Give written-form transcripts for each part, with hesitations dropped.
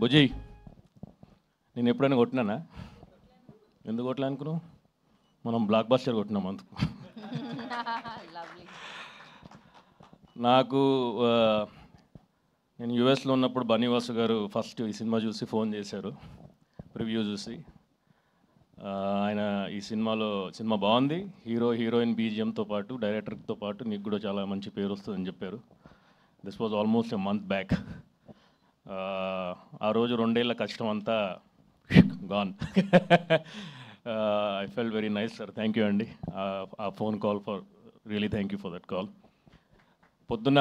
భుజీ నేను ఎప్పుడైనా కొట్టినానా? ఎందుకు కొట్టలే అనుకున్నావు? మనం బ్లాక్ బస్టర్ కొట్టినాం అందుకు. నాకు నేను యూఎస్లో ఉన్నప్పుడు బన్నీవాసు గారు ఫస్ట్ ఈ సినిమా చూసి ఫోన్ చేశారు, ప్రివ్యూ చూసి. ఆయన ఈ సినిమా బాగుంది, హీరోయిన్ బీజిఎంతో పాటు డైరెక్టర్తో పాటు నీకు కూడా చాలా మంచి పేరు వస్తుందని చెప్పారు. This was almost a month back. ఆ రోజు 2 ఏళ్ల కష్టం అంతా gone. I fell very nice sir, thank you అండి. ఆ phone call for really thank you for that call. పొద్దున్న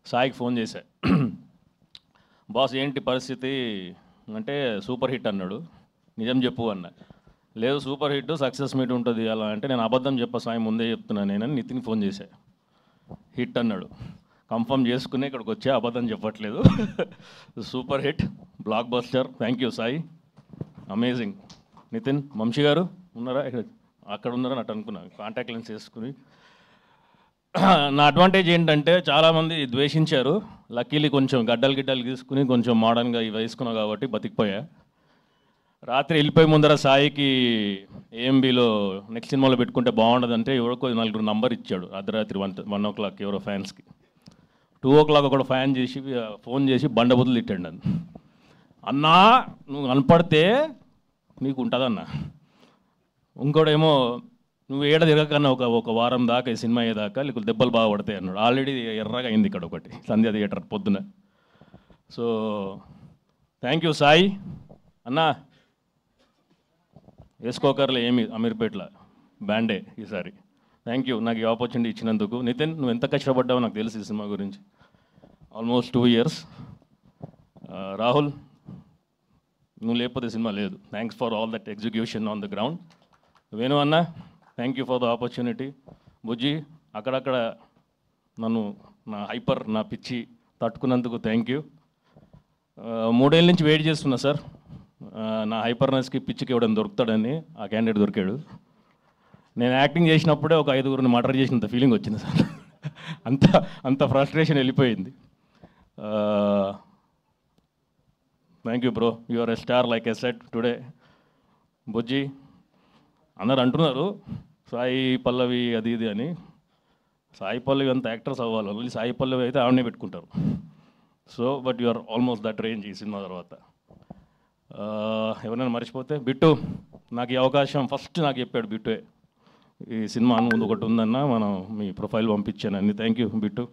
సాయికి ఫోన్ చేశా, బాస్ ఏంటి పరిస్థితి అంటే సూపర్ హిట్ అన్నాడు. నిజం చెప్పు అన్న. లేదు సూపర్ హిట్ సక్సెస్ మీట్ ఉంటుంది అలా అంటే, నేను అబద్ధం చెప్పా సాయి, ముందే చెప్తున్నాను నేనని నితిన్ ఫోన్ చేశా. హిట్ అన్నాడు, కన్ఫర్మ్ చేసుకుని ఇక్కడికి వచ్చా, అబద్ధం చెప్పట్లేదు. Super hit, blockbuster. Thank you Sai, amazing. Nithin, Vamsi garu ఉన్నారా? అక్కడ ఉన్నారని అటు అనుకున్నాను, కాంటాక్ట్ లెన్స్ వేసుకుని. నా అడ్వాంటేజ్ ఏంటంటే చాలామంది ద్వేషించారు, లక్కీలీ కొంచెం గడ్డలు తీసుకుని కొంచెం మోడర్న్గా ఇవి వేసుకున్నావు కాబట్టి బతికిపోయా. రాత్రి వెళ్ళిపోయి ముందర సాయికి ఏఎంబీలో నెక్స్ట్ సినిమాలో పెట్టుకుంటే బాగుండదంటే ఎవరికో 4 నంబర్ ఇచ్చాడు. అర్ధరాత్రి 1 o'clock ఎవరో ఫ్యాన్స్కి. 2 o'clock ఒకడు ఫోన్ చేసి బండబుద్ధులు తిట్టాడు నన్ను. అన్నా నువ్వు కనపడితే నీకు ఉంటుందన్న. ఇంకోడేమో నువ్వు ఏడ తిరగకన్నా ఒక వారం దాకా ఈ సినిమా అయ్యేదాకా నీకు దెబ్బలు బాగా పడతాయి అన్నాడు. ఆల్రెడీ ఎర్రగా అయింది ఇక్కడ ఒకటి సంధ్య థియేటర్ పొద్దున. సో థ్యాంక్ యూ సాయి అన్నా. వేసుకోకర్లే ఏమి అమీర్పేట్ల బ్యాండే ఈసారి. థ్యాంక్ యూ నాకు ఈ ఆపర్చునిటీ ఇచ్చినందుకు. నితిన్, నువ్వు ఎంత కష్టపడ్డావో నాకు తెలుసు ఈ సినిమా గురించి, ఆల్మోస్ట్ 2 years. రాహుల్, నువ్వు లేకపోతే సినిమా లేదు. Thanks for all that execution on the ground. Venu అన్న, thank you for the opportunity. Bujji, అక్కడక్కడ నన్ను నా పిచ్చి తట్టుకున్నందుకు థ్యాంక్ యూ. 3 ఏళ్ళ నుంచి వెయిట్ చేస్తున్నా సార్, నా హైపర్నెస్కి పిచ్చికి ఇవ్వడం దొరుకుతాడని. ఆ క్యాండిడేట్ దొరికాడు. నేను యాక్టింగ్ చేసినప్పుడే ఒక 5గురిని మర్డర్ చేసినంత ఫీలింగ్ వచ్చింది సార్. అంత ఫ్రస్ట్రేషన్ వెళ్ళిపోయింది. Thank you bro, you are a star like a set today. Bujji, అందరు అంటున్నారు సాయి పల్లవి అది ఇది అని. సాయి పల్లవి అంత యాక్టర్స్ అవ్వాలి, ఓన్లీ సాయి పల్లవి అయితే ఆవిడనే పెట్టుకుంటారు. So but you are almost that range ఈ సినిమా తర్వాత. ఎవరైనా మర్చిపోతే బిట్టు, నాకు ఈ అవకాశం ఫస్ట్ నాకు చెప్పాడు బిట్టుే, ఈ సినిమా ముందు ఒకటి ఉందన్న, మనం మీ ప్రొఫైల్ పంపించాను. Thank you Bittu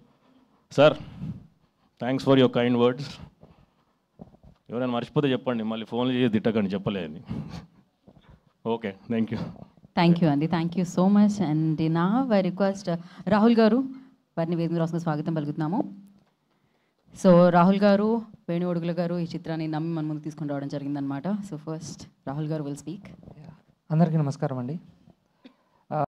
sir, thanks for your kind words. ఎవరైనా మర్చిపోతే చెప్పండి, మళ్ళీ ఫోన్లు చేసి తిట్టకండి చెప్పలేదని. Okay, thank you. Thank you అండి, thank you so much. And నా రిక్వెస్ట్ రాహుల్ గారు వారిని వేదిక రాసుకుని స్వాగతం పలుకుతున్నాము. సో రాహుల్ గారు, వేణు ఒడుగుల గారు ఈ చిత్రాన్ని నమ్మి మన ముందు తీసుకొని రావడం జరిగిందనమాట. సో ఫస్ట్ రాహుల్ గారు విల్ స్పీక్. అందరికీ నమస్కారం అండి.